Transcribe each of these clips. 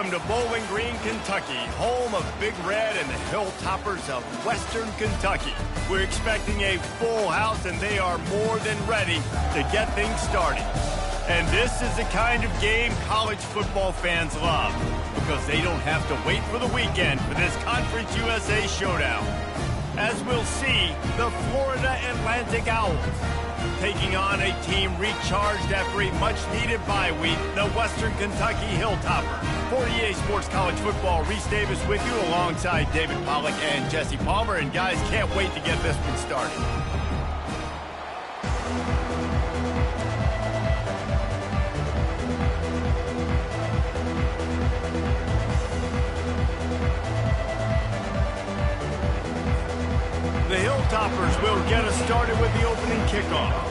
Welcome to Bowling Green, Kentucky, home of Big Red and the Hilltoppers of Western Kentucky. We're expecting a full house, and they are more than ready to get things started. And this is the kind of game college football fans love, because they don't have to wait for the weekend for this Conference USA showdown. As we'll see, the Florida Atlantic Owls taking on a team recharged after a much-needed bye week, the Western Kentucky Hilltoppers. For EA Sports College Football, Reese Davis with you alongside David Pollack and Jesse Palmer. And guys, can't wait to get this one started. The Hilltoppers will get us started with the opening kickoff.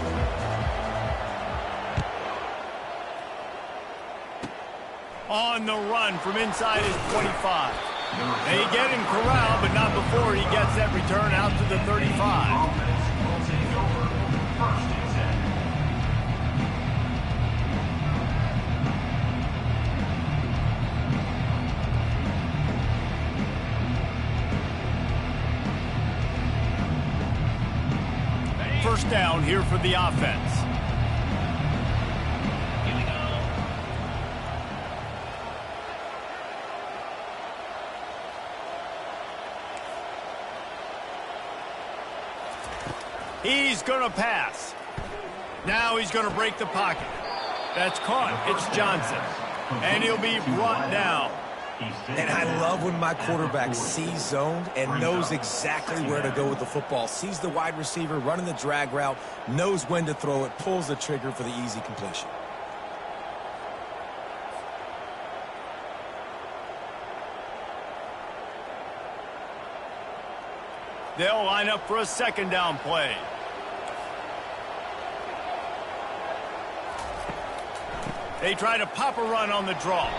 On the run from inside his 25. They get him corralled, but not before he gets that return out to the 35. First down here for the offense. He's going to pass. Now he's going to break the pocket. That's caught. It's Johnson. And he'll be brought down. And I love when my quarterback sees zoned and knows exactly where to go with the football. Sees the wide receiver running the drag route, knows when to throw it, pulls the trigger for the easy completion. They'll line up for a second down play. They try to pop a run on the draw.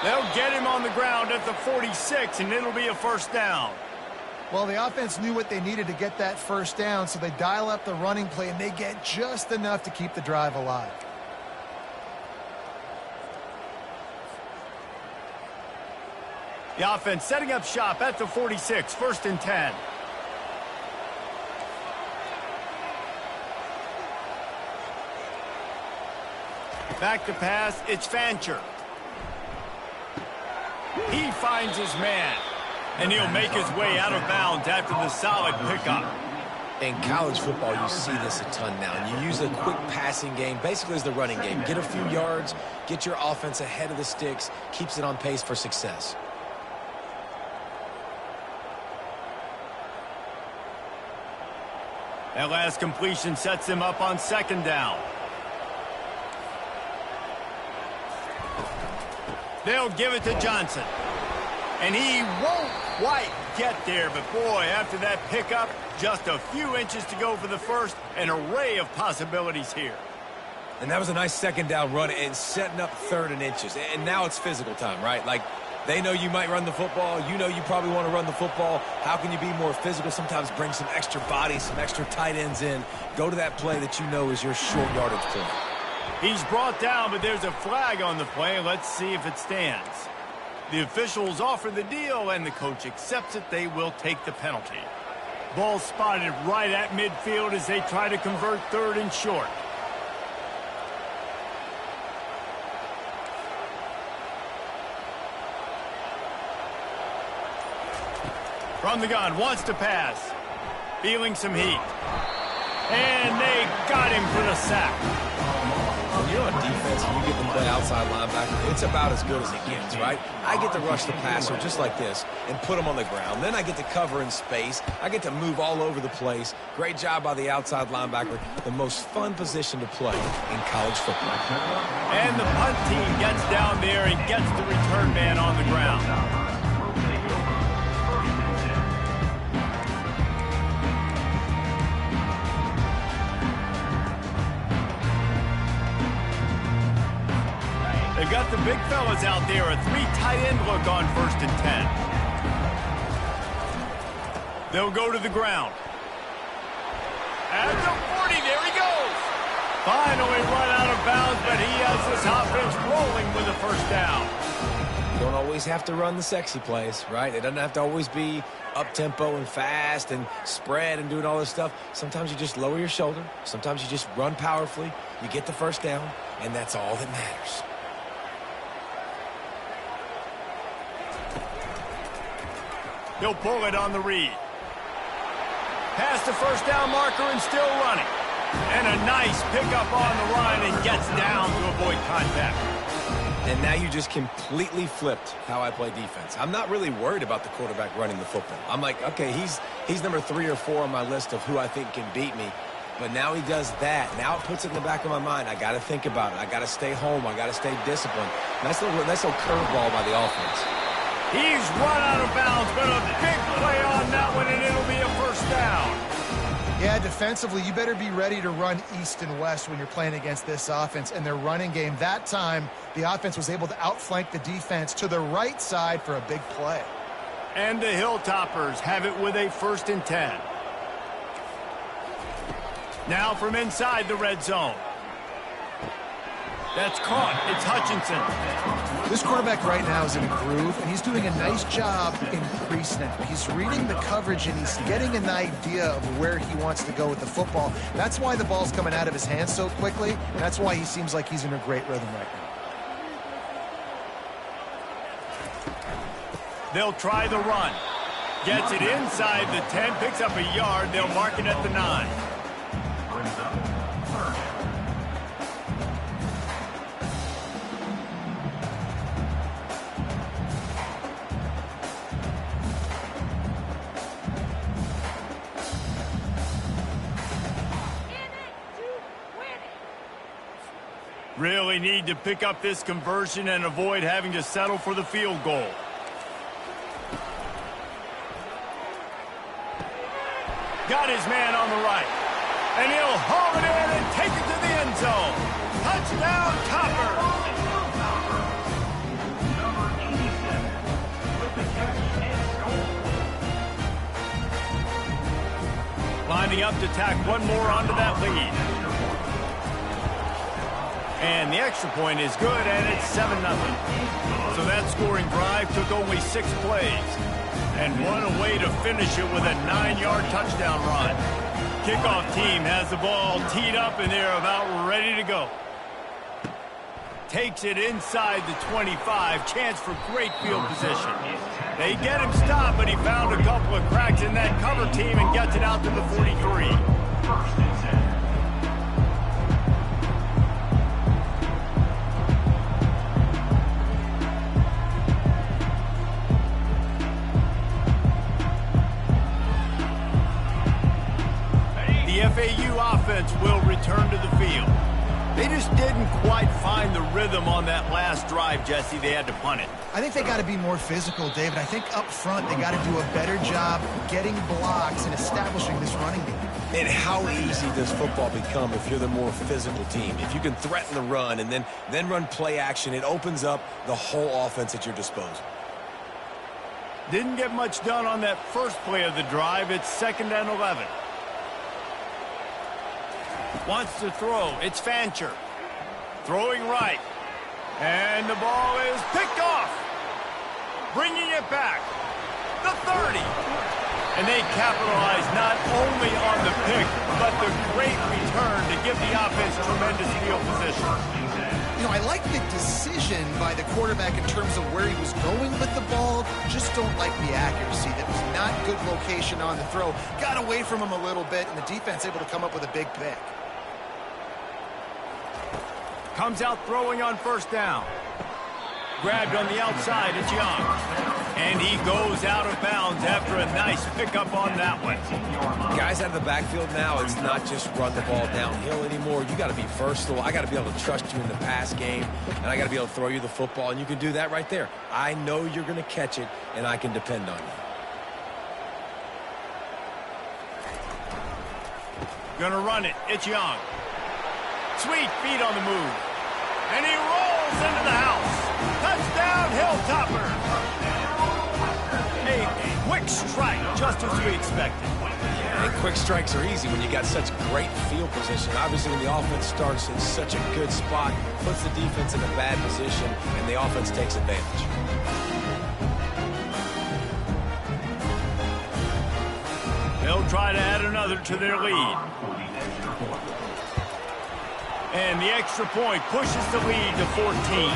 They'll get him on the ground at the 46, and it'll be a first down. Well, the offense knew what they needed to get that first down, so they dial up the running play, and they get just enough to keep the drive alive. The offense setting up shop at the 46, first and 10. Back to pass, it's Fancher. He finds his man, and he'll make his way out of bounds after the solid pickup. In college football, you see this a ton now. And you use a quick passing game, basically as the running game. Get a few yards, get your offense ahead of the sticks, keeps it on pace for success. That last completion sets him up on second down. They'll give it to Johnson. And he won't quite get there, but boy, after that pickup, just a few inches to go for the first. An array of possibilities here. And that was a nice second down run and setting up third and inches. And now it's physical time, right? Like, they know you might run the football. You know you probably want to run the football. How can you be more physical? Sometimes bring some extra bodies, some extra tight ends in. Go to that play that you know is your short yardage play. He's brought down, but there's a flag on the play. Let's see if it stands. The officials offer the deal, and the coach accepts it. They will take the penalty. Ball spotted right at midfield as they try to convert third and short. From the gun, wants to pass. Feeling some heat. And they got him for the sack. When you're on defense and you get to play outside linebacker, it's about as good as it gets, right? I get to rush the passer just like this and put him on the ground. Then I get to cover in space. I get to move all over the place. Great job by the outside linebacker. The most fun position to play in college football. And the punt team gets down there and gets the return man on the ground. They've got the big fellas out there, a three tight end look on first and 10. They'll go to the ground. At the 40, there he goes. Finally run out of bounds, but he has this offense rolling with a first down. You don't always have to run the sexy plays, right? It doesn't have to always be up-tempo and fast and spread and doing all this stuff. Sometimes you just lower your shoulder. Sometimes you just run powerfully. You get the first down, and that's all that matters. He'll pull it on the read. Past the first down marker and still running. And a nice pickup on the line and gets down to avoid contact. And now you just completely flipped how I play defense. I'm not really worried about the quarterback running the football. I'm like, okay, he's number 3 or 4 on my list of who I think can beat me. But now he does that. Now it puts it in the back of my mind. I got to think about it. I got to stay home. I got to stay disciplined. Nice little curveball by the offense. He's run out of bounds, but a big play on that one, and it'll be a first down. Yeah, defensively, you better be ready to run east and west when you're playing against this offense. And their running game, that time, the offense was able to outflank the defense to the right side for a big play. And the Hilltoppers have it with a 1st and 10. Now from inside the red zone. That's caught. It's Hutchinson. This quarterback right now is in a groove, and he's doing a nice job in pre-snap. He's reading the coverage, and he's getting an idea of where he wants to go with the football. That's why the ball's coming out of his hands so quickly, and that's why he seems like he's in a great rhythm right now. They'll try the run. Gets it inside the 10, picks up a yard. They'll mark it at the 9. Really need to pick up this conversion and avoid having to settle for the field goal. Got his man on the right. And he'll haul it in and take it to the end zone. Touchdown, Topper. Lining up to tack one more onto that lead. And the extra point is good, and it's 7-0. So that scoring drive took only 6 plays. And one away to finish it with a 9-yard touchdown run. Kickoff team has the ball teed up, and they're about ready to go. Takes it inside the 25. Chance for great field position. They get him stopped, but he found a couple of cracks in that cover team and gets it out to the 43. FAU offense will return to the field. They just didn't quite find the rhythm on that last drive, Jesse. They had to punt it. I think they got to be more physical, David. I think up front they got to do a better job getting blocks and establishing this running game. And how easy does football become if you're the more physical team? If you can threaten the run and then run play action, it opens up the whole offense at your disposal. Didn't get much done on that first play of the drive. It's 2nd and 11. Wants to throw. It's Fancher. Throwing right. And the ball is picked off. Bringing it back. The 30. And they capitalize not only on the pick, but the great return to give the offense tremendous field position. You know, I like the decision by the quarterback in terms of where he was going with the ball. Just don't like the accuracy. That was not good location on the throw. Got away from him a little bit, and the defense able to come up with a big pick. Comes out throwing on first down. Grabbed on the outside, it's Young. And he goes out of bounds after a nice pickup on that one. Guys out of the backfield now, it's not just run the ball downhill anymore. You got to be versatile. I got to be able to trust you in the pass game, and I got to be able to throw you the football, and you can do that right there. I know you're going to catch it, and I can depend on you. Gonna run it. It's Young. Sweet feet on the move. And he rolls into the house. Touchdown, Hilltopper. A quick strike, just as we expected. And quick strikes are easy when you got such great field position. Obviously, when the offense starts in such a good spot, puts the defense in a bad position, and the offense takes advantage. try to add another to their lead. And the extra point pushes the lead to 14.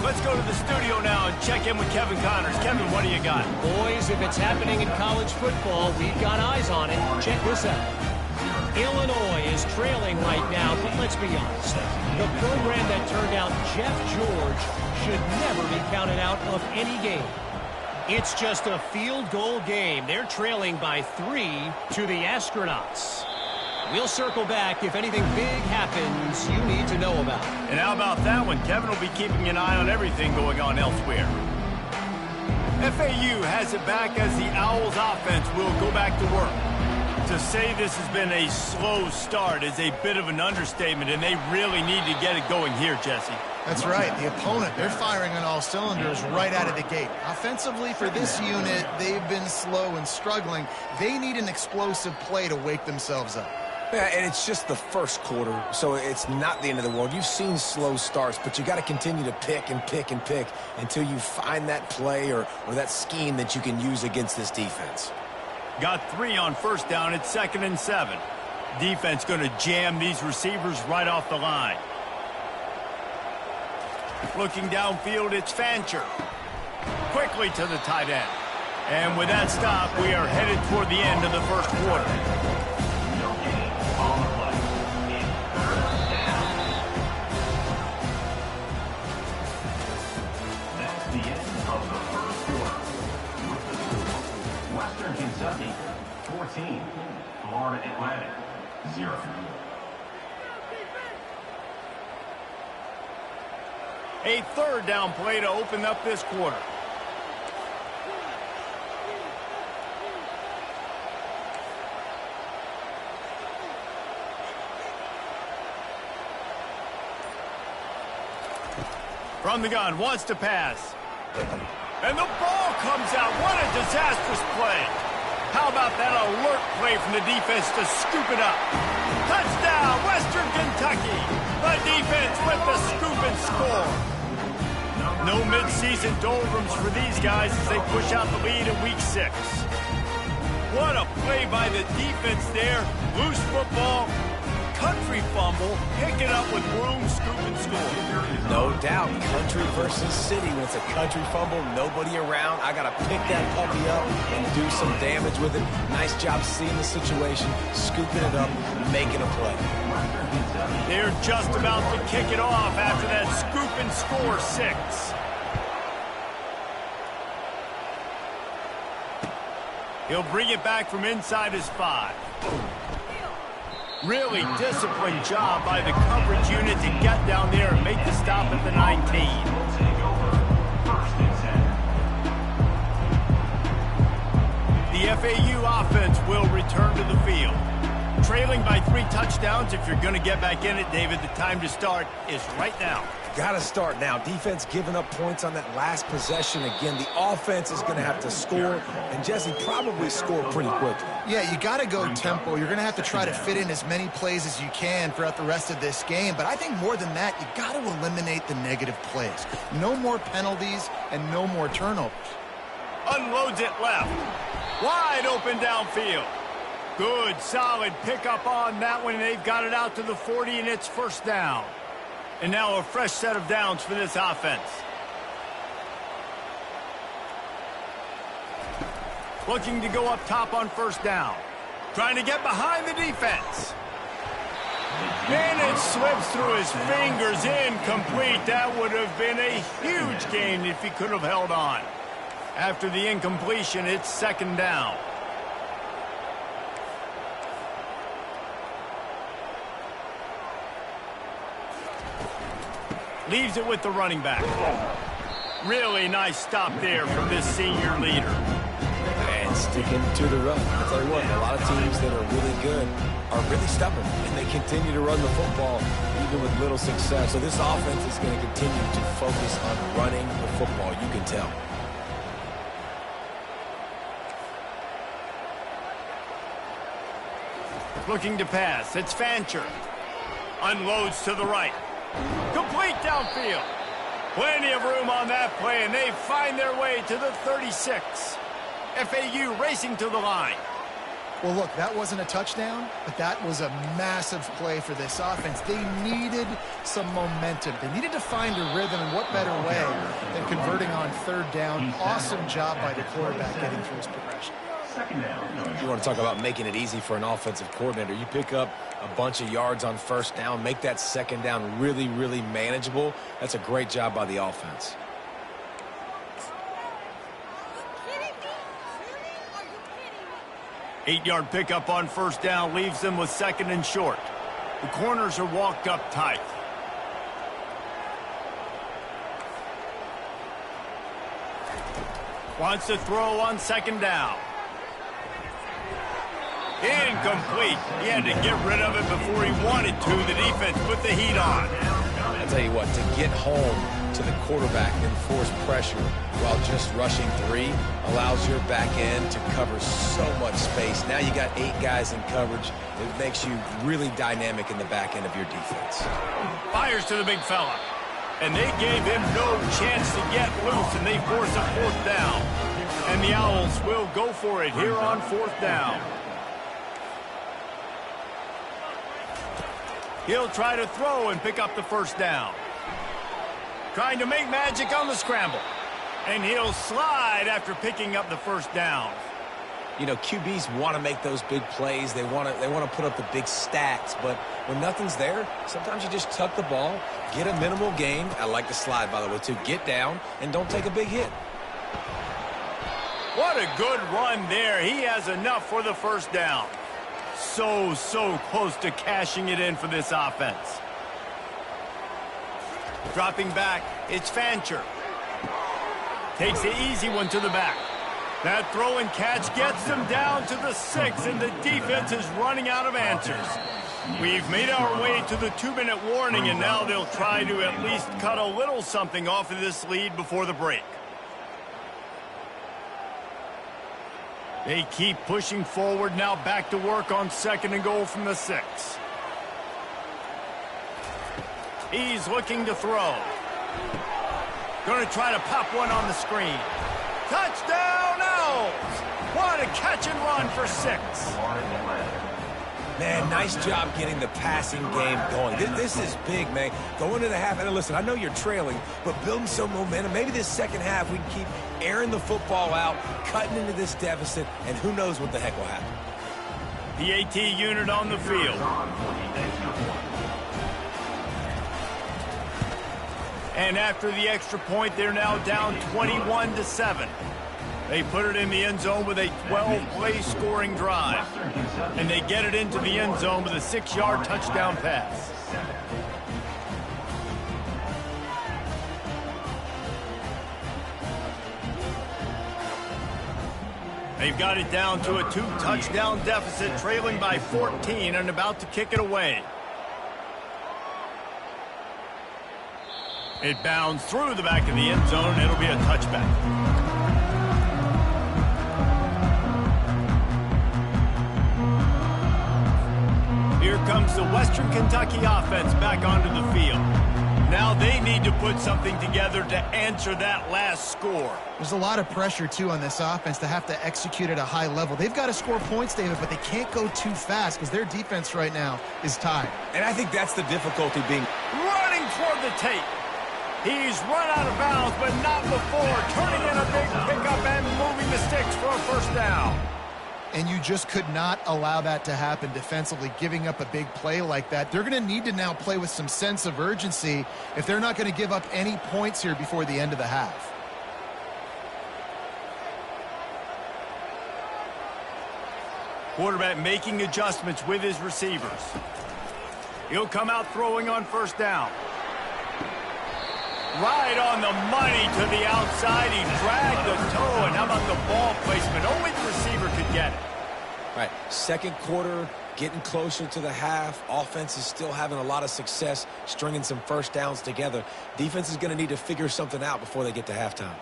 Let's go to the studio now and check in with Kevin Connors. Kevin, what do you got? Boys, if it's happening in college football, we've got eyes on it. Check this out. Illinois is trailing right now, but let's be honest. The program that turned out Jeff George should never be counted out of any game. It's just a field goal game. They're trailing by 3 to the Astronauts. We'll circle back if anything big happens you need to know about. And how about that one? Kevin will be keeping an eye on everything going on elsewhere. FAU has it back as the Owls offense will go back to work. To say this has been a slow start is a bit of an understatement, and they really need to get it going here, Jesse. That's right. The opponent, they're firing on all cylinders right out of the gate. Offensively, for this unit, they've been slow and struggling. They need an explosive play to wake themselves up. Yeah, and it's just the first quarter, so it's not the end of the world. You've seen slow starts, but you got to continue to pick and pick and pick until you find that play or that scheme that you can use against this defense. Got 3 on first down. It's 2nd and 7. Defense going to jam these receivers right off the line. Looking downfield, it's Fancher. Quickly to the tight end. And with that stop, we are headed toward the end of the first quarter. That's the end of the first quarter. Western Kentucky, 14. Florida Atlantic, 0. A third down play to open up this quarter. From the gun, wants to pass. And the ball comes out. What a disastrous play. How about that alert play from the defense to scoop it up? Touchdown, Western Kentucky. The defense with the scoop and score. No midseason doldrums for these guys as they push out the lead in week 6. What a play by the defense there. Loose football, country fumble, pick it up with room, scoop and score. No doubt, country versus city. When it's a country fumble, nobody around. I got to pick that puppy up and do some damage with it. Nice job seeing the situation, scooping it up, making a play. They're just about to kick it off after that scoop and score 6. He'll bring it back from inside his 5. Really disciplined job by the coverage unit to get down there and make the stop at the 19. The FAU offense will return to the field. Trailing by 3 touchdowns. If you're going to get back in it, David, the time to start is right now. Got to start now. Defense giving up points on that last possession. Again, the offense is going to have to score, and Jesse probably score pretty quickly. Yeah, you got to go tempo. You're going to have to try to fit in as many plays as you can throughout the rest of this game. But I think more than that, you got to eliminate the negative plays. No more penalties and no more turnovers. Unloads it left. Wide open downfield. Good, solid pickup on that one. They've got it out to the 40, and it's first down. And now a fresh set of downs for this offense. Looking to go up top on first down. Trying to get behind the defense. And it slips through his fingers, incomplete. That would have been a huge gain if he could have held on. After the incompletion, it's second down. Leaves it with the running back. Really nice stop there from this senior leader. And sticking to the run. I'll tell you what, a lot of teams that are really good are really stubborn, and they continue to run the football even with little success. So this offense is going to continue to focus on running the football, you can tell. Looking to pass. It's Fancher. Unloads to the right. Complete downfield. Plenty of room on that play, and they find their way to the 36. FAU racing to the line. Well, look, that wasn't a touchdown, but that was a massive play for this offense. They needed some momentum. They needed to find a rhythm, and what better way than converting on third down. Awesome job by the quarterback getting through his progression. Second down. You want to talk about making it easy for an offensive coordinator. You pick up a bunch of yards on first down, make that second down really, really manageable. That's a great job by the offense. Eight-yard pickup on first down leaves them with second and short. The corners are walked up tight. Wants to throw on second down. Incomplete. He had to get rid of it before he wanted to. The defense put the heat on. I'll tell you what, to get home to the quarterback and force pressure while just rushing three allows your back end to cover so much space. Now you got 8 guys in coverage. It makes you really dynamic in the back end of your defense. Fires to the big fella. And they gave him no chance to get loose, and they force a fourth down. And the Owls will go for it here on fourth down. He'll try to throw and pick up the first down. Trying to make magic on the scramble. And he'll slide after picking up the first down. You know, QBs want to make those big plays. They want to put up the big stats. But when nothing's there, sometimes you just tuck the ball, get a minimal gain. I like the slide, by the way, too. Get down and don't take a big hit. What a good run there. He has enough for the first down. So close to cashing it in for this offense. Dropping back, it's Fancher. Takes the easy one to the back. That throw and catch gets them down to the 6, and the defense is running out of answers. We've made our way to the 2-minute warning, and now they'll try to at least cut a little something off of this lead before the break. They keep pushing forward, now back to work on second and goal from the 6. He's looking to throw. Going to try to pop one on the screen. Touchdown, Owls! What a catch and run for 6. Man, nice job getting the passing game going. This is big, man. Going to the half, and listen, I know you're trailing, but building some momentum. Maybe this second half we can keep airing the football out, cutting into this deficit, and who knows what the heck will happen. The AT unit on the field. And after the extra point, they're now down 21-7. They put it in the end zone with a 12-play scoring drive. And they get it into the end zone with a 6-yard touchdown pass. They've got it down to a 2-touchdown deficit, trailing by 14 and about to kick it away. It bounds through the back of the end zone, and it'll be a touchback. Here comes the Western Kentucky offense back onto the field. Now they need to put something together to answer that last score. There's a lot of pressure, too, on this offense to have to execute at a high level. They've got to score points, David, but they can't go too fast because their defense right now is tied. And I think that's the difficulty being running toward the tape. He's run out of bounds, but not before. Turning in a big pickup and moving the sticks for a first down. And you just could not allow that to happen defensively, giving up a big play like that. They're going to need to now play with some sense of urgency if they're not going to give up any points here before the end of the half. Quarterback making adjustments with his receivers. He'll come out throwing on first down. Right on the money to the outside. He dragged the toe, and how about the ball placement? Only the receiver could get it. All right, second quarter, getting closer to the half. Offense is still having a lot of success stringing some first downs together. Defense is going to need to figure something out before they get to halftime.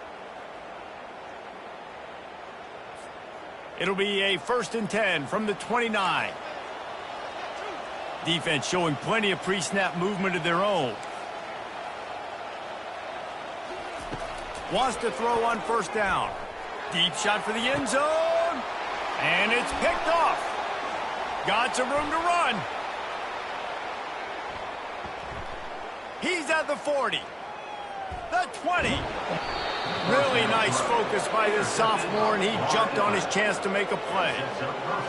It'll be a 1st and 10 from the 29. Defense showing plenty of pre-snap movement of their own. Wants to throw on first down. Deep shot for the end zone. And It's picked off. Got some room to run. He's at the 40. The 20. Really nice focus by this sophomore, and he jumped on his chance to make a play.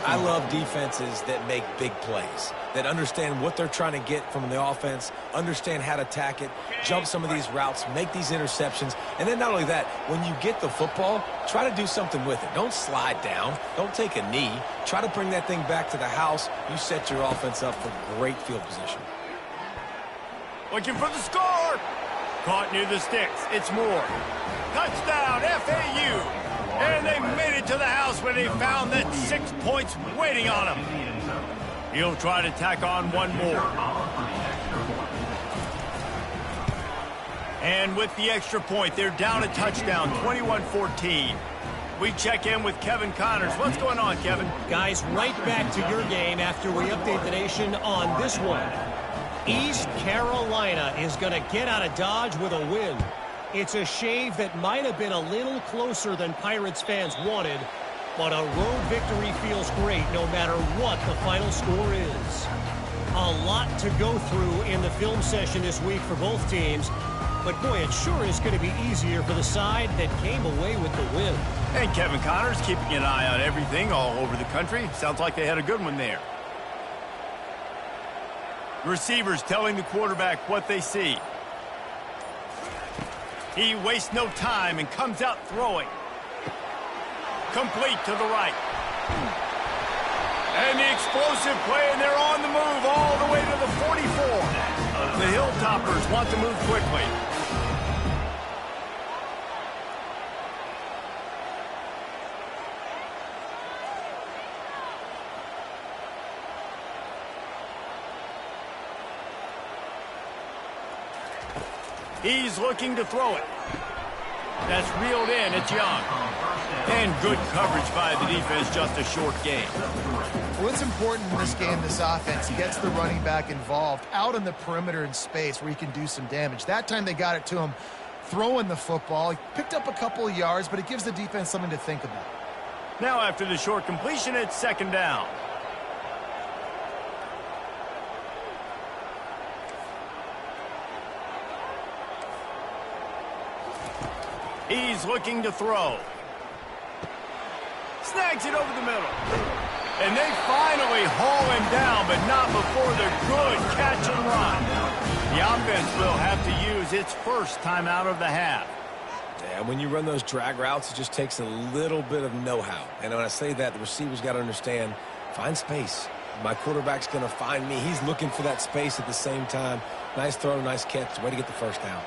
I love defenses that make big plays, that understand what they're trying to get from the offense, understand how to attack it, jump some of these routes, make these interceptions, and then not only that, when you get the football, try to do something with it. Don't slide down. Don't take a knee. Try to bring that thing back to the house. You set your offense up for great field position. Looking for the score. Caught near the sticks. It's Moore. Touchdown, FAU. And they made it to the house where they found that 6 points waiting on them. He'll try to tack on one more. And with the extra point, they're down a touchdown, 21-14. We check in with Kevin Connors. What's going on, Kevin? Guys, right back to your game after we update the nation on this one. East Carolina is going to get out of Dodge with a win. It's a shave that might have been a little closer than Pirates fans wanted, but a road victory feels great no matter what the final score is. A lot to go through in the film session this week for both teams, but boy, it sure is going to be easier for the side that came away with the win. And Kevin Connors keeping an eye on everything all over the country. Sounds like they had a good one there. Receivers telling the quarterback what they see. He wastes no time and comes out throwing. Complete to the right. And the explosive play, and they're on the move all the way to the 44. The Hilltoppers want to move quickly. He's looking to throw it. That's reeled in. It's Young. And good coverage by the defense, just a short game. Well, it's important in this game, this offense gets the running back involved out on the perimeter in space where he can do some damage. That time they got it to him throwing the football. He picked up a couple of yards, but it gives the defense something to think about. Now after the short completion, it's second down. He's looking to throw. Snags it over the middle. And they finally haul him down, but not before the good catch and run. The offense will have to use its first time out of the half. Yeah, when you run those drag routes, it just takes a little bit of know-how. And when I say that, the receiver's got to understand, find space. My quarterback's going to find me. He's looking for that space at the same time. Nice throw, nice catch. Way to get the first down.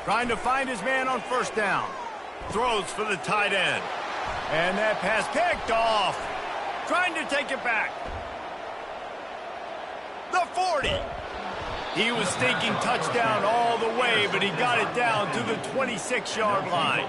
Trying to find his man on first down. Throws for the tight end. And that pass picked off. Trying to take it back. The 40. He was thinking touchdown all the way, but he got it down to the 26-yard line.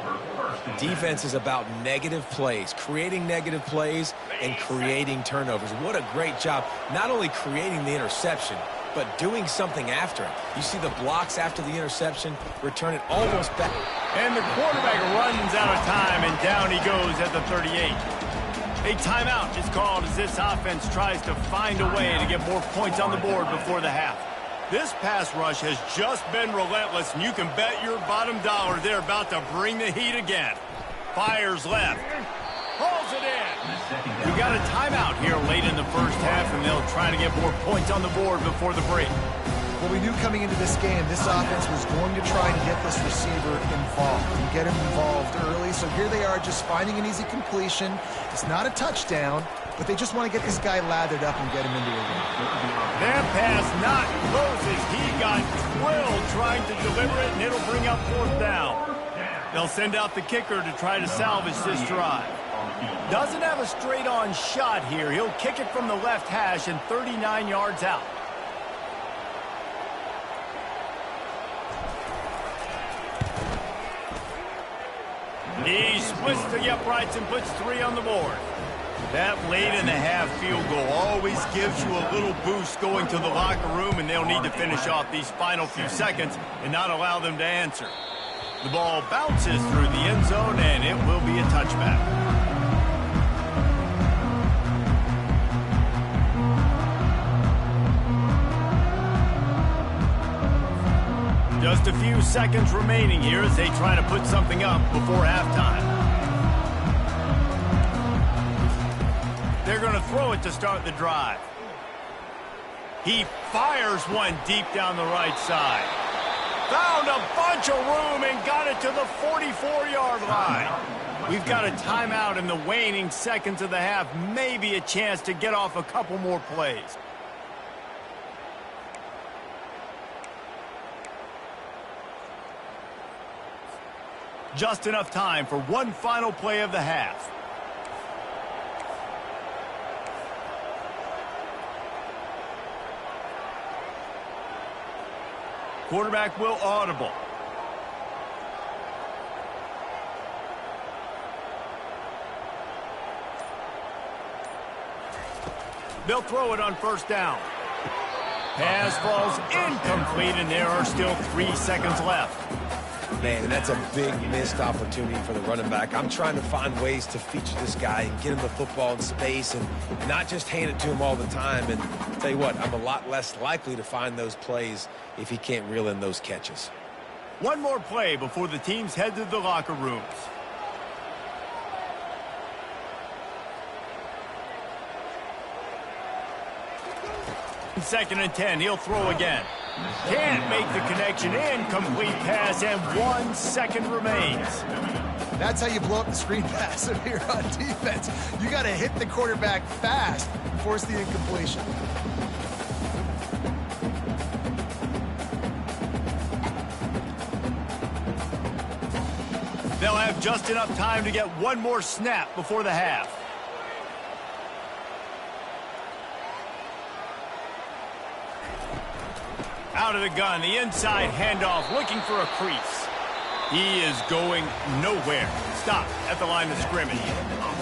Defense is about negative plays, creating negative plays and creating turnovers. What a great job, not only creating the interception, but doing something after it. You see the blocks after the interception, return it almost back. And the quarterback runs out of time, and down he goes at the 38. A timeout is called as this offense tries to find a way to get more points on the board before the half. This pass rush has just been relentless, and you can bet your bottom dollar they're about to bring the heat again. Fires left. Pulls it in. We got a timeout here late in the first half, and they'll try to get more points on the board before the break. Well, we knew coming into this game, this offense was going to try and get this receiver involved and get him involved early. So here they are just finding an easy completion. It's not a touchdown, but they just want to get this guy lathered up and get him into a win. That pass not close as he got drilled trying to deliver it, and it'll bring up fourth down. They'll send out the kicker to try to salvage this drive. Doesn't have a straight-on shot here. He'll kick it from the left hash and 39 yards out. He splits the uprights and puts 3 on the board. That late in the half field goal always gives you a little boost going to the locker room, and they'll need to finish off these final few seconds and not allow them to answer. The ball bounces through the end zone, and it will be a touchback. Just a few seconds remaining here as they try to put something up before halftime. They're going to throw it to start the drive. He fires one deep down the right side. Found a bunch of room and got it to the 44-yard line. We've got a timeout in the waning seconds of the half. Maybe a chance to get off a couple more plays. Just enough time for one final play of the half. Quarterback will audible. They'll throw it on first down. Pass falls incomplete, and there are still 3 seconds left. Man, that's a big missed opportunity for the running back. I'm trying to find ways to feature this guy and get him the football in space and not just hand it to him all the time. And I'll tell you what, I'm a lot less likely to find those plays if he can't reel in those catches. One more play before the teams head to the locker rooms. Second and 10, he'll throw again. Can't make the connection. Incomplete pass, and 1 second remains. That's how you blow up the screen pass if you're on defense. You got to hit the quarterback fast, force the incompletion. They'll have just enough time to get one more snap before the half. Out of the gun, the inside handoff, looking for a crease. He is going nowhere. Stop at the line of scrimmage.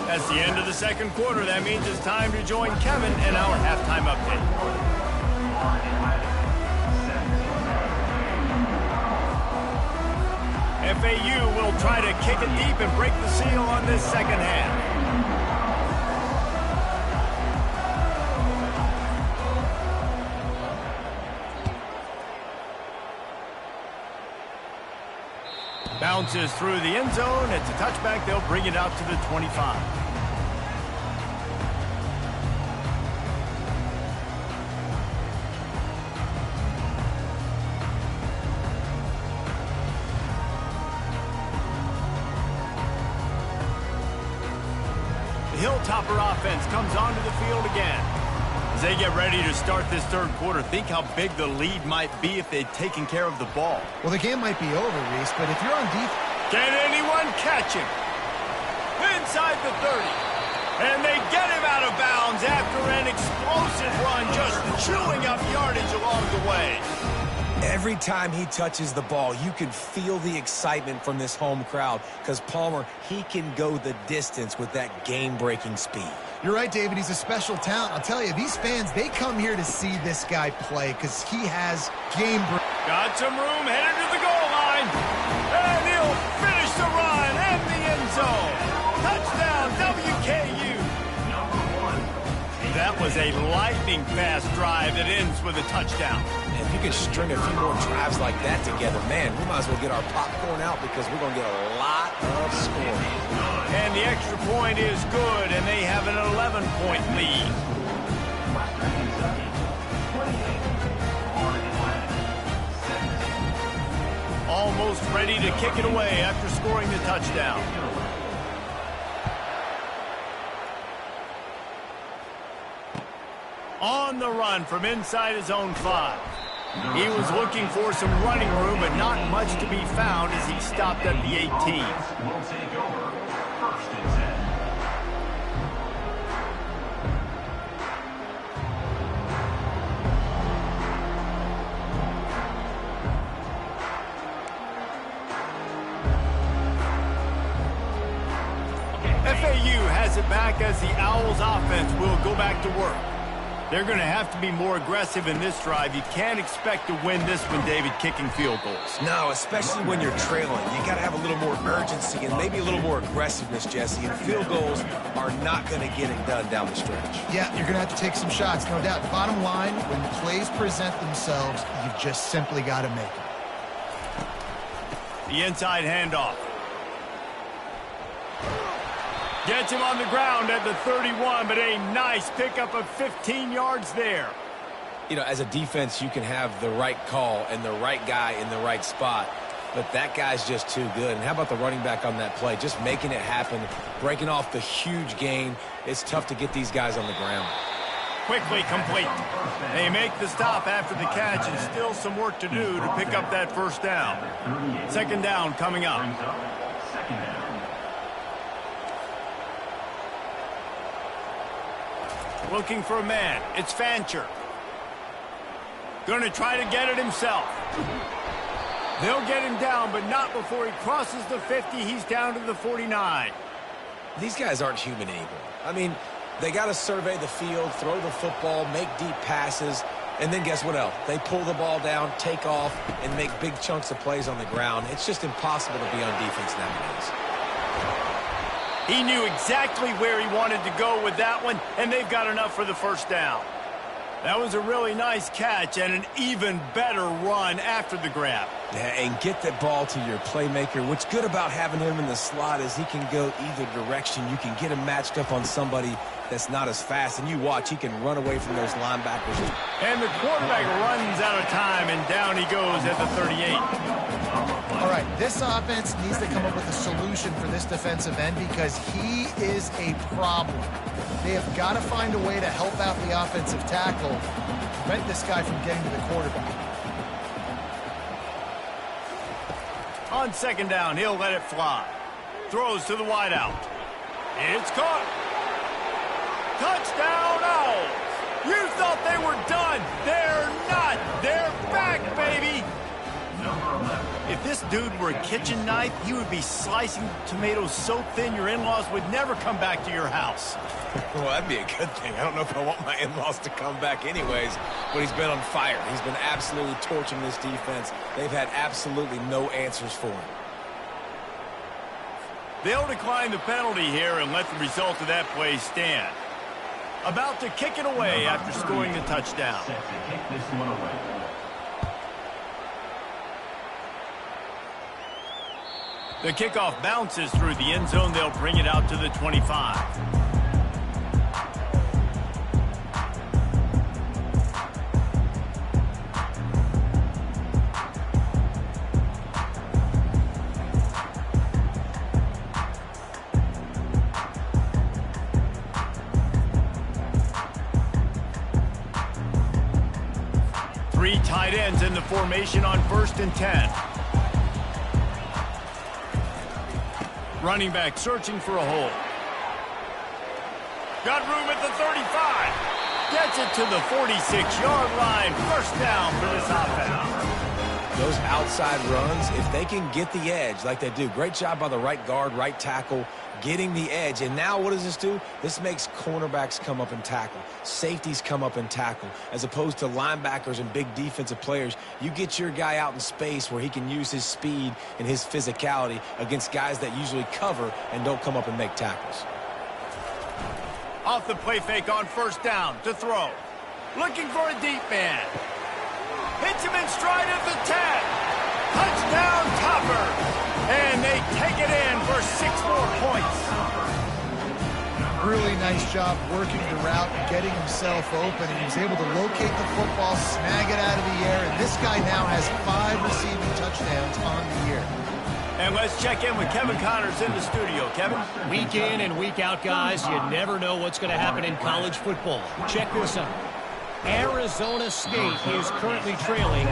That's the end of the second quarter. That means it's time to join Kevin in our halftime update. FAU will try to kick it deep and break the seal on this second half. Bounces through the end zone. It's a touchback. They'll bring it out to the 25. The Hilltopper offense comes onto the field again. As they get ready to start this third quarter, think how big the lead might be if they'd taken care of the ball. Well, the game might be over, Reese, but if you're on defense... Can anyone catch him? Inside the 30. And they get him out of bounds after an explosive run, just chewing up yardage along the way. Every time he touches the ball, you can feel the excitement from this home crowd because Palmer, he can go the distance with that game-breaking speed. You're right, David. He's a special talent. I'll tell you, these fans, they come here to see this guy play because he has game... Got some room, headed to the goal line. And he'll finish the run and the end zone. Touchdown, WKU. That was a lightning-fast drive that ends with a touchdown. And if you can string a few more drives like that together, man, we might as well get our popcorn out because we're going to get a lot of scoring. And the extra point is good, and they have an 11-point lead. Almost ready to kick it away after scoring the touchdown. On the run from inside his own 5. He was looking for some running room, but not much to be found as he stopped at the 18. Will take over first and 10. FAU has has it back as the Owls offense will go back to work. They're going to have to be more aggressive in this drive. You can't expect to win this one, David, kicking field goals. No, especially when you're trailing. You got to have a little more urgency and maybe a little more aggressiveness, Jesse. And field goals are not going to get it done down the stretch. Yeah, you're going to have to take some shots, no doubt. Bottom line, when plays present themselves, you've just simply got to make them. The inside handoff. Gets him on the ground at the 31, but a nice pickup of 15 yards there. You know, as a defense, you can have the right call and the right guy in the right spot, but that guy's just too good. And how about the running back on that play? Just making it happen, breaking off the huge gain. It's tough to get these guys on the ground. Quickly complete. They make the stop after the catch, and still some work to do to pick up that first down. Second down coming up. Second down. Looking for a man. It's Fancher. Going to try to get it himself. They'll get him down, but not before he crosses the 50. He's down to the 49. These guys aren't human anymore. I mean, they got to survey the field, throw the football, make deep passes, and then guess what else? They pull the ball down, take off, and make big chunks of plays on the ground. It's just impossible to be on defense nowadays. He knew exactly where he wanted to go with that one, and they've got enough for the first down. That was a really nice catch and an even better run after the grab. Yeah, and get the ball to your playmaker. What's good about having him in the slot is he can go either direction. You can get him matched up on somebody that's not as fast, and you watch, he can run away from those linebackers. And the quarterback runs out of time, and down he goes at the 38. All right, this offense needs to come up with a solution for this defensive end because he is a problem. They have got to find a way to help out the offensive tackle, prevent this guy from getting to the quarterback. On second down, he'll let it fly. Throws to the wideout. It's caught. Touchdown, Owls. You thought they were done. They're not. They're back, baby. If this dude were a kitchen knife, he would be slicing tomatoes so thin your in-laws would never come back to your house. Well, that'd be a good thing. I don't know if I want my in-laws to come back anyways, but he's been on fire. He's been absolutely torching this defense. They've had absolutely no answers for him. They'll decline the penalty here and let the result of that play stand. About to kick it away after scoring the touchdown. Set to kick this one away. The kickoff bounces through the end zone. They'll bring it out to the 25. Three tight ends in the formation on 1st and 10. Running back searching for a hole. Got room at the 35. Gets it to the 46-yard line. First down for this offense. Those outside runs, if they can get the edge like they do, great job by the right guard, right tackle, getting the edge. And now what does this do? This makes cornerbacks come up and tackle. Safeties come up and tackle. As opposed to linebackers and big defensive players, you get your guy out in space where he can use his speed and his physicality against guys that usually cover and don't come up and make tackles. Off the play fake on 1st down to throw. Looking for a deep man. Hits him in stride at the 10. Touchdown, Topper. And they take it in for 6 more points. Really nice job working the route and getting himself open. And he was able to locate the football, snag it out of the air, and this guy now has 5 receiving touchdowns on the year. And let's check in with Kevin Connors in the studio. Kevin? Week in and week out, guys, you never know what's going to happen in college football. Check this out. Arizona State is currently trailing.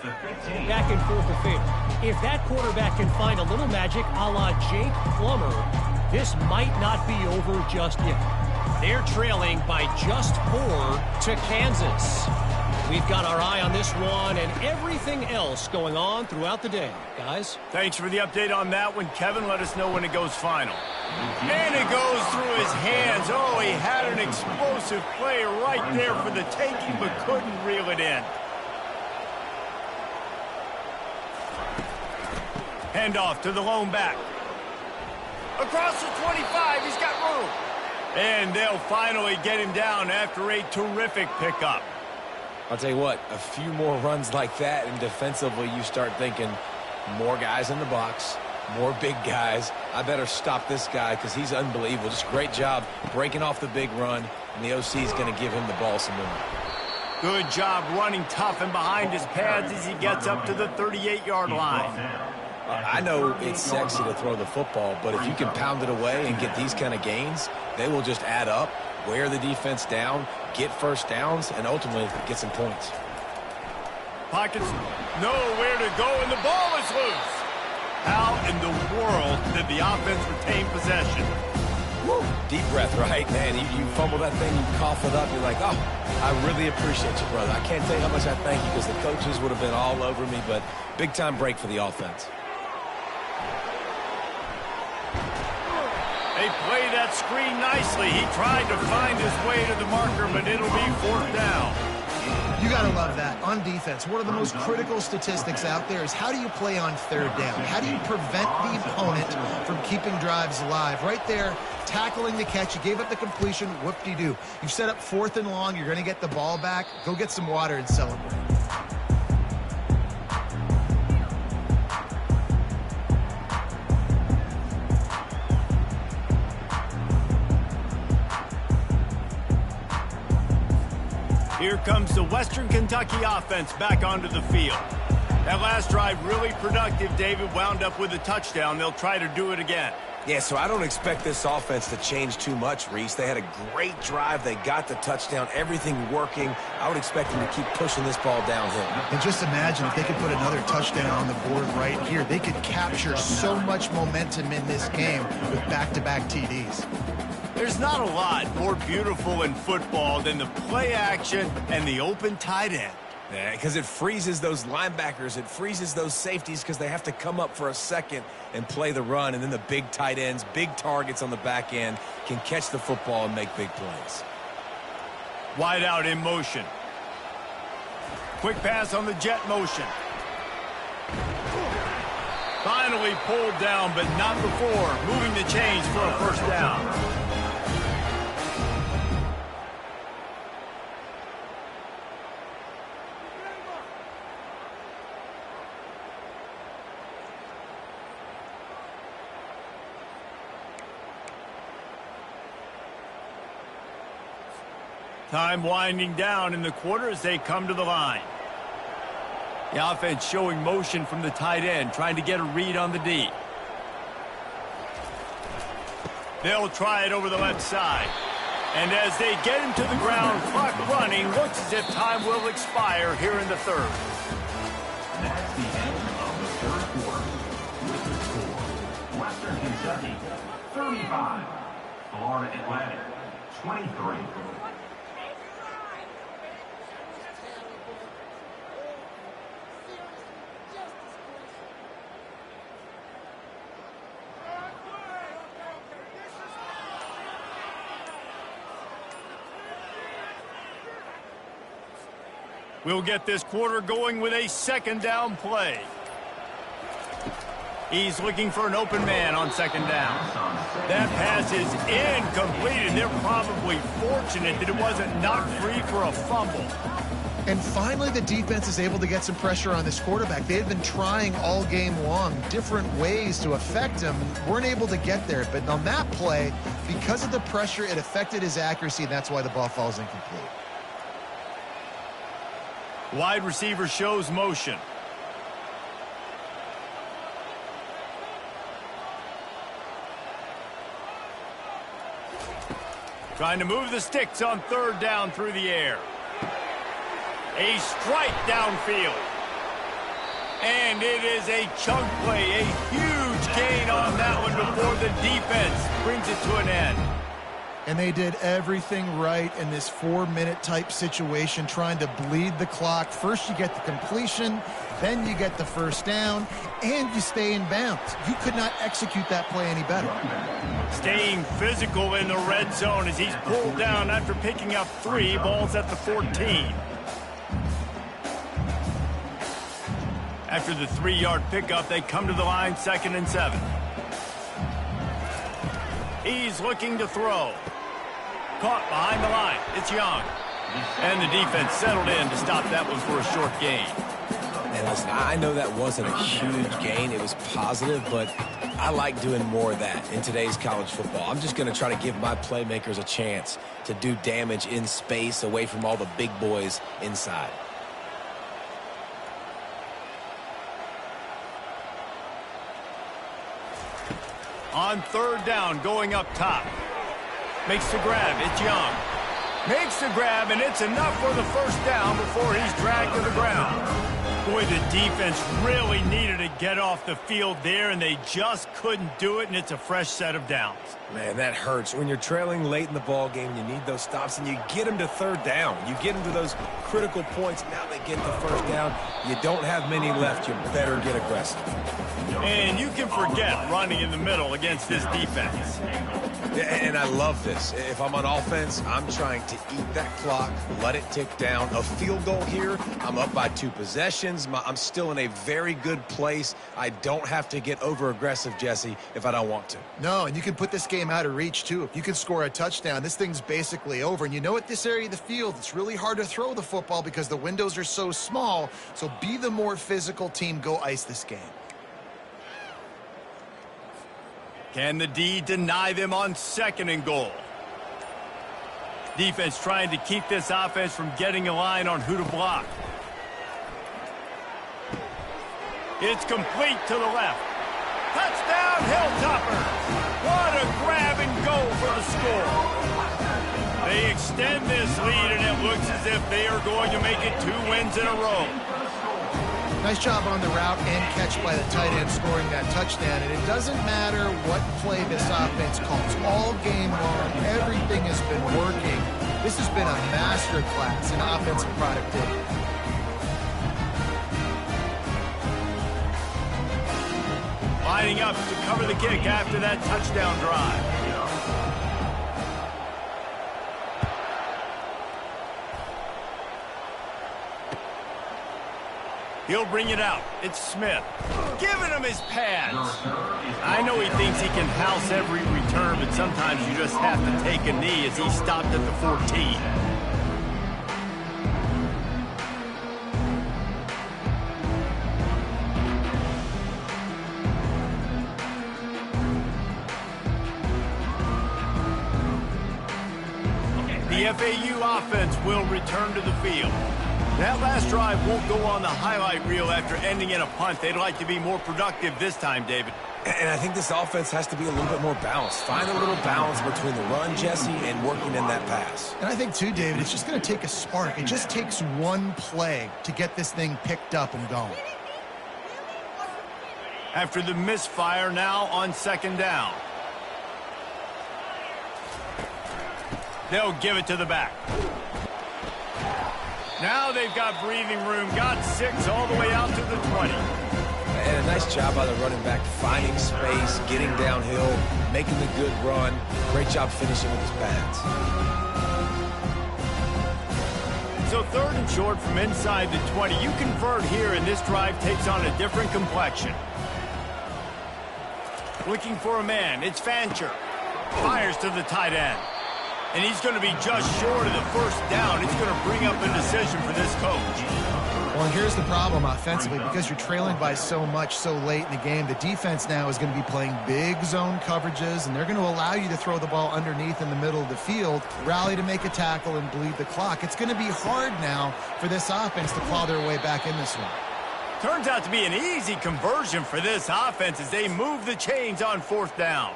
the 15. Back and forth affair. If that quarterback can find a little magic a la Jake Plummer, this might not be over just yet. They're trailing by just 4 to Kansas. We've got our eye on this one and everything else going on throughout the day. Guys? Thanks for the update on that one, Kevin. Let us know when it goes final. And it goes through his hands. Oh, he had an explosive play right there for the taking, but couldn't reel it in. Handoff to the lone back. Across the 25, he's got room. And they'll finally get him down after a terrific pickup. I'll tell you what, a few more runs like that, and defensively you start thinking more guys in the box, more big guys. I better stop this guy because he's unbelievable. Just great job breaking off the big run, and the OC is going to give him the ball some more. Good job running tough and behind his pads as he gets up to the 38-yard line. I know it's sexy to throw the football, but if you can pound it away and get these kind of gains, they will just add up, wear the defense down, get first downs, and ultimately get some points. Pockets nowhere to go, and the ball is loose. How in the world did the offense retain possession? Woo. Deep breath, right? Man, you fumble that thing, you cough it up, you're like, oh, I really appreciate you, brother. I can't tell you how much I thank you because the coaches would have been all over me, but big-time break for the offense. They play that screen nicely. He tried to find his way to the marker, but it'll be 4th down. You got to love that. On defense, one of the most critical statistics out there is how do you play on 3rd down? How do you prevent the opponent from keeping drives alive? Right there, tackling the catch. You gave up the completion. Whoop-de-doo. You've set up 4th and long. You're going to get the ball back. Go get some water and celebrate. Here comes the Western Kentucky offense back onto the field. That last drive really productive. David wound up with a touchdown. They'll try to do it again. Yeah, so I don't expect this offense to change too much, Reese. They had a great drive. They got the touchdown. Everything working. I would expect them to keep pushing this ball downhill. And just imagine if they could put another touchdown on the board right here. They could capture so much momentum in this game with back-to-back TDs. There's not a lot more beautiful in football than the play action and the open tight end. Yeah, because it freezes those linebackers. It freezes those safeties because they have to come up for a second and play the run. And then the big tight ends, big targets on the back end can catch the football and make big plays. Wide out in motion. Quick pass on the jet motion. Finally pulled down, but not before moving the chains for a 1st down. Time winding down in the quarter as they come to the line. The offense showing motion from the tight end, trying to get a read on the D. They'll try it over the left side. And as they get him to the ground, clock running, looks as if time will expire here in the 3rd. That's the end of the 3rd quarter. With the score, Western Kentucky 35, Florida Atlantic 23. We'll get this quarter going with a 2nd down play. He's looking for an open man on 2nd down. That pass is incomplete, and they're probably fortunate that it wasn't knocked free for a fumble. And finally, the defense is able to get some pressure on this quarterback. They had been trying all game long different ways to affect him. Weren't able to get there. But on that play, because of the pressure, it affected his accuracy, and that's why the ball falls incomplete. Wide receiver shows motion. Trying to move the sticks on 3rd down through the air. A strike downfield. And it is a chunk play, a huge gain on that one before the defense brings it to an end. And they did everything right in this 4-minute type situation, trying to bleed the clock. First you get the completion, then you get the first down, and you stay in bounds. You could not execute that play any better. Staying physical in the red zone as he's pulled down after picking up 3 balls at the 14. After the 3-yard pickup, they come to the line, 2nd and 7. He's looking to throw. Caught behind the line. It's Young. And the defense settled in to stop that one for a short gain. And listen, I know that wasn't a huge gain. It was positive, but I like doing more of that in today's college football. I'm just going to try to give my playmakers a chance to do damage in space away from all the big boys inside. On 3rd down, going up top. Makes the grab. It's Young. Makes the grab, and it's enough for the first down before he's dragged to the ground. Boy, the defense really needed to get off the field there, and they just couldn't do it, and it's a fresh set of downs. Man, that hurts. When you're trailing late in the ball game, you need those stops, and you get them to 3rd down. You get them to those critical points. Now they get the first down. You don't have many left. You better get aggressive. And you can forget running in the middle against this defense. And I love this. If I'm on offense, I'm trying to eat that clock, let it tick down. A field goal here, I'm up by 2 possessions. I'm still in a very good place. I don't have to get over-aggressive, Jesse, if I don't want to. No, and you can put this game out of reach, too. If you can score a touchdown, this thing's basically over. And you know, at this area of the field, it's really hard to throw the football because the windows are so small. So be the more physical team. Go ice this game. Can the D deny them on 2nd and goal? Defense trying to keep this offense from getting a line on who to block. It's complete to the left. Touchdown, Hilltoppers! What a grab and go for the score. They extend this lead, and it looks as if they are going to make it 2 wins in a row. Nice job on the route and catch by the tight end scoring that touchdown. And it doesn't matter what play this offense calls. All game long, everything has been working. This has been a master class in offensive productivity. Lining up to cover the kick after that touchdown drive. He'll bring it out. It's Smith. Giving him his pads. I know he thinks he can house every return, but sometimes you just have to take a knee as he stopped at the 14. The FAU offense will return to the field. That last drive won't go on the highlight reel after ending in a punt. They'd like to be more productive this time, David. And I think this offense has to be a little bit more balanced. Find a little balance between the run, Jesse, and working in that pass. And I think, too, David, it's just going to take a spark. It just takes one play to get this thing picked up and going. After the misfire, now on 2nd down. They'll give it to the back. Now they've got breathing room. Got 6 all the way out to the 20. And a nice job by the running back, finding space, getting downhill, making the good run. Great job finishing with his pads. So 3rd and short from inside the 20. You convert here, and this drive takes on a different complexion. Looking for a man. It's Fancher. Fires to the tight end. And he's going to be just short of the first down. It's going to bring up a decision for this coach. Well, and here's the problem offensively. Because you're trailing by so much so late in the game, the defense now is going to be playing big zone coverages, and they're going to allow you to throw the ball underneath in the middle of the field, rally to make a tackle, and bleed the clock. It's going to be hard now for this offense to claw their way back in this one. Turns out to be an easy conversion for this offense as they move the chains on 4th down.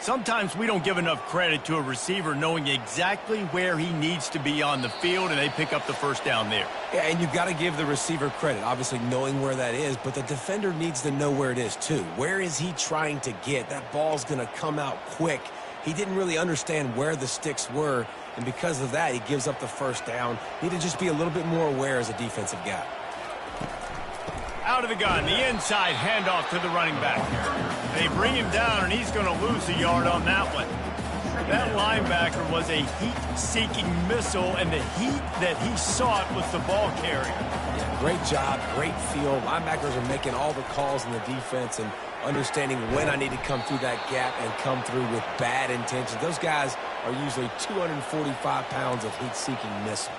Sometimes we don't give enough credit to a receiver knowing exactly where he needs to be on the field, and they pick up the first down there. Yeah, and you've got to give the receiver credit, obviously knowing where that is, but the defender needs to know where it is too. Where is he trying to get? That ball's going to come out quick. He didn't really understand where the sticks were, and because of that, he gives up the first down. Need to just be a little bit more aware as a defensive guy. Out of the gun, the inside handoff to the running back. They bring him down, and he's going to lose a yard on that one. That linebacker was a heat-seeking missile, and the heat that he sought was the ball carrier. Yeah, great job, great feel. Linebackers are making all the calls in the defense and understanding when I need to come through that gap and come through with bad intentions. Those guys are usually 245 pounds of heat-seeking missile.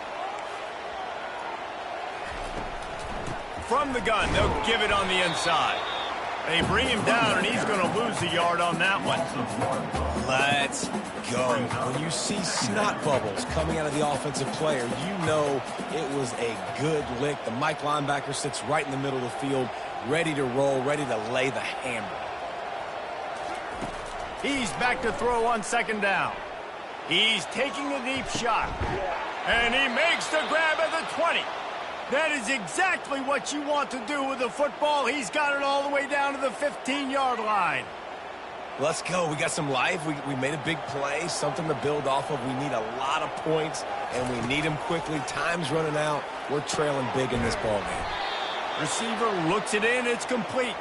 From the gun, they'll give it on the inside. They bring him down, and he's going to lose a yard on that one. Let's go. When you see snot bubbles coming out of the offensive player, you know it was a good lick. The Mike linebacker sits right in the middle of the field, ready to roll, ready to lay the hammer. He's back to throw on second down. He's taking a deep shot. And he makes the grab at the 20. That is exactly what you want to do with the football. He's got it all the way down to the 15-yard line. Let's go. We got some life. We made a big play, something to build off of. We need a lot of points, and we need them quickly. Time's running out. We're trailing big in this ballgame. Receiver looks it in. It's complete.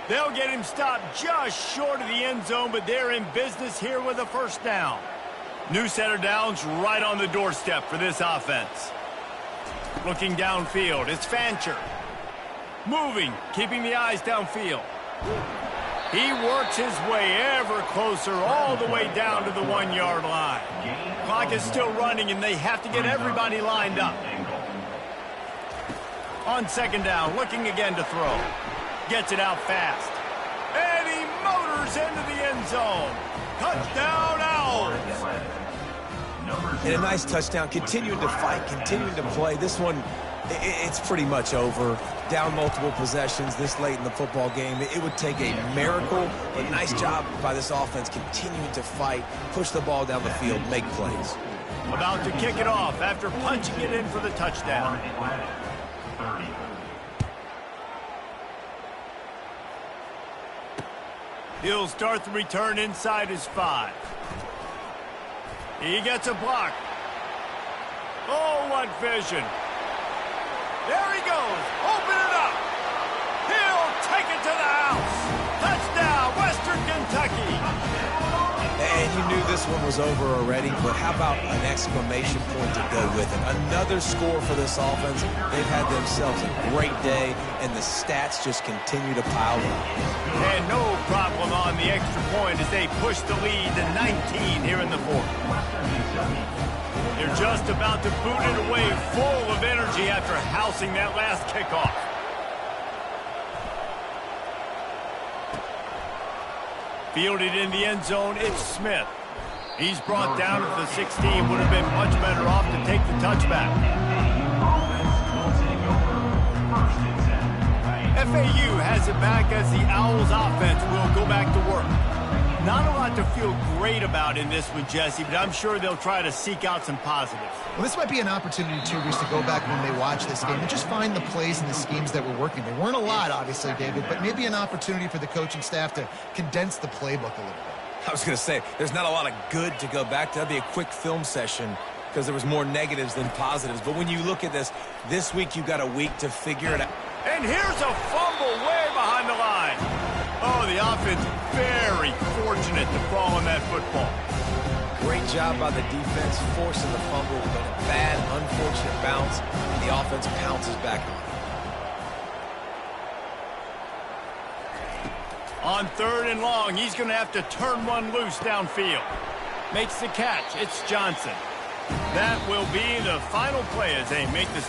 They'll get him stopped just short of the end zone, but they're in business here with a first down. New set of downs right on the doorstep for this offense. Looking downfield, it's Fancher. Moving, keeping the eyes downfield. He works his way ever closer all the way down to the 1-yard line. Clock is still running, and they have to get everybody lined up. On second down, looking again to throw. Gets it out fast. And he motors into the end zone. Touchdown, Owls! And a nice touchdown. Continuing to fight, continuing to play. This one, it's pretty much over. Down multiple possessions this late in the football game. It would take a miracle, but nice job by this offense continuing to fight, push the ball down the field, make plays. About to kick it off after punching it in for the touchdown. He'll start the return inside his 5. He gets a block. Oh, what vision. There he goes. Open it up. He'll take it to the house. Touchdown, Western Kentucky. And you knew this one was over already, but how about an exclamation point to go with it? Another score for this offense. They've had themselves a great day, and the stats just continue to pile up. And no problem on the extra point as they push the lead to 19 here in the fourth. They're just about to boot it away full of energy after housing that last kickoff. Fielded in the end zone, it's Smith. He's brought down at the 16. Would have been much better off to take the touchback. FAU has it back as the Owls offense will go back to work. Not a lot to feel great about in this one, Jesse, but I'm sure they'll try to seek out some positives. Well, this might be an opportunity, too, Reese, to go back when they watch this game and just find the plays and the schemes that were working. There weren't a lot, obviously, David, but maybe an opportunity for the coaching staff to condense the playbook a little bit. I was going to say, there's not a lot of good to go back to. That'd be a quick film session because there was more negatives than positives. But when you look at this week you got a week to figure it out. And here's a fumble way behind the line. Oh, the offense very fortunate to fall on that football. Great job by the defense, forcing the fumble, but a bad, unfortunate bounce, and the offense pounces back on. On third and long, he's going to have to turn one loose downfield. Makes the catch. It's Johnson. That will be the final play as they make the